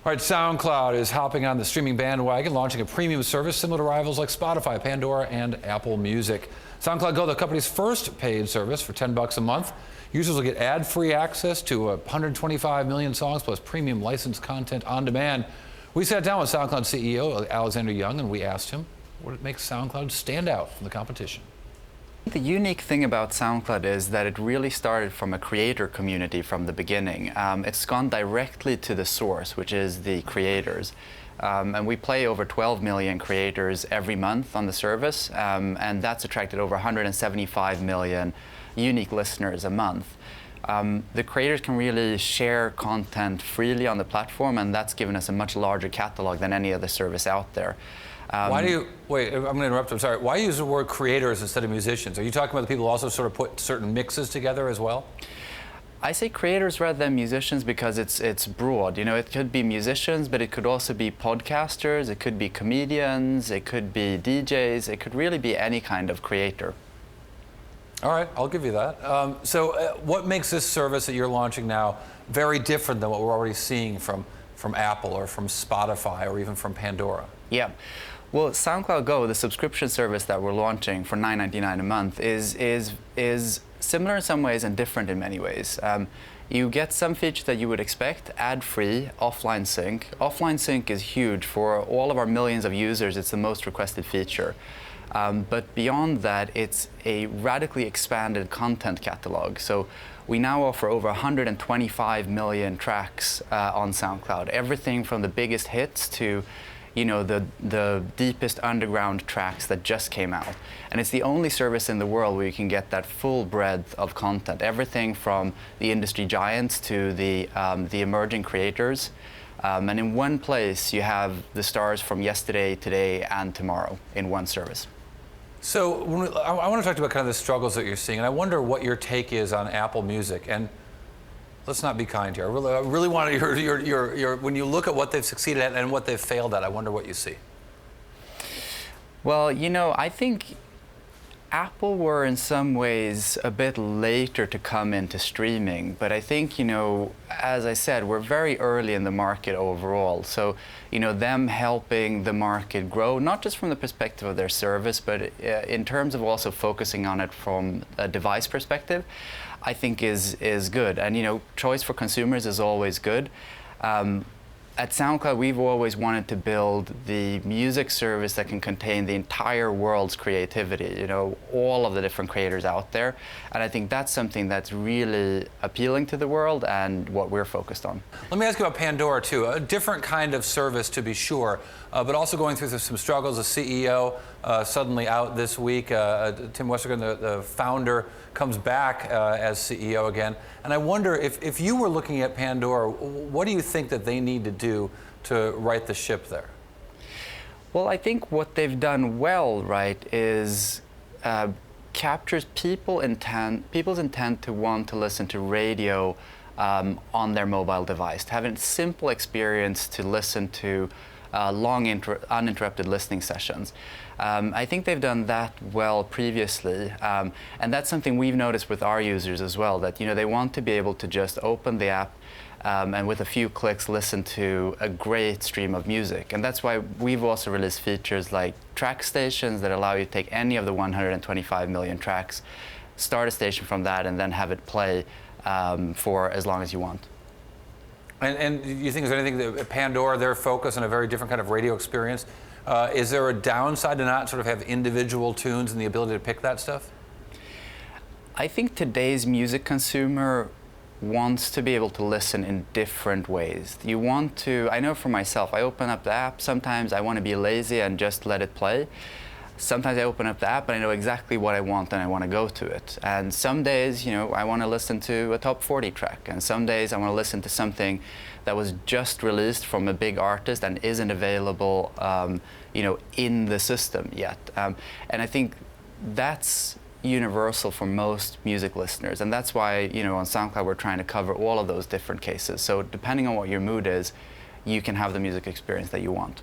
All right, SoundCloud is hopping on the streaming bandwagon, launching a premium service similar to rivals like Spotify, Pandora, and Apple Music. SoundCloud Go, the company's first paid service for $10 a month. Users will get ad-free access to 125 million songs plus premium licensed content on demand. We sat down with SoundCloud CEO Alexander Ljung and we asked him what makes SoundCloud stand out from the competition. The unique thing about SoundCloud is that it really started from a creator community from the beginning. It's gone directly to the source, which is the creators. And we play over 12 million creators every month on the service, and that's attracted over 175 million unique listeners a month. The creators can really share content freely on the platform, and that's given us a much larger catalog than any other service out there. Why do you, wait, I'm going to interrupt, I'm sorry. Why use the word creators instead of musicians? Are you talking about the people who also sort of put certain mixes together as well? I say creators rather than musicians because it's broad. You know, it could be musicians, but it could also be podcasters, it could be comedians, it could be DJs, it could really be any kind of creator. All right, I'll give you that. What makes this service that you're launching now very different than what we're already seeing from Apple or from Spotify or even from Pandora? Yeah. Well, SoundCloud Go, the subscription service that we're launching for $9.99 a month, is similar in some ways and different in many ways. You get some features that you would expect, ad-free, offline sync. Offline sync is huge. For all of our millions of users, it's the most requested feature. But beyond that, it's a radically expanded content catalog. So we now offer over 125 million tracks on SoundCloud. Everything from the biggest hits to the deepest underground tracks that just came out. And it's the only service in the world where you can get that full breadth of content. Everything from the industry giants to the emerging creators. And in one place, you have the stars from yesterday, today, and tomorrow in one service. So I want to talk about kind of the struggles that you're seeing, and I wonder what your take is on Apple Music. And let's not be kind here. I really want your when you look at what they've succeeded at and what they've failed at, I wonder what you see. Well, you know, I think Apple were in some ways a bit later to come into streaming, but I think, you know, as I said, we're very early in the market overall. So, you know, them helping the market grow, not just from the perspective of their service, but in terms of also focusing on it from a device perspective, I think is good. And, you know, choice for consumers is always good. At SoundCloud, we've always wanted to build the music service that can contain the entire world's creativity, you know, all of the different creators out there. And I think that's something that's really appealing to the world and what we're focused on. Let me ask you about Pandora, too. A different kind of service, to be sure, but also going through some struggles. The CEO suddenly out this week. Tim Westergren, the founder, comes back as CEO again. And I wonder if you were looking at Pandora, what do you think that they need to do to right the ship there? Well, I think what they've done well, right, is captures people's intent to want to listen to radio on their mobile device, to have a simple experience to listen to long, uninterrupted listening sessions. I think they've done that well previously, and that's something we've noticed with our users as well, that, you know, they want to be able to just open the app and with a few clicks listen to a great stream of music. And that's why we've also released features like track stations that allow you to take any of the 125 million tracks, start a station from that, and then have it play for as long as you want. And you think there's anything that Pandora, their focus on a very different kind of radio experience, is there a downside to not sort of have individual tunes and the ability to pick that stuff? I think today's music consumer wants to be able to listen in different ways. You want to, I know for myself, I open up the app, sometimes I want to be lazy and just let it play. Sometimes I open up the app and I know exactly what I want and I want to go to it. And some days, you know, I want to listen to a top 40 track. And some days I want to listen to something that was just released from a big artist and isn't available, you know, in the system yet. And I think that's universal for most music listeners. And that's why, you know, on SoundCloud we're trying to cover all of those different cases. So depending on what your mood is, you can have the music experience that you want.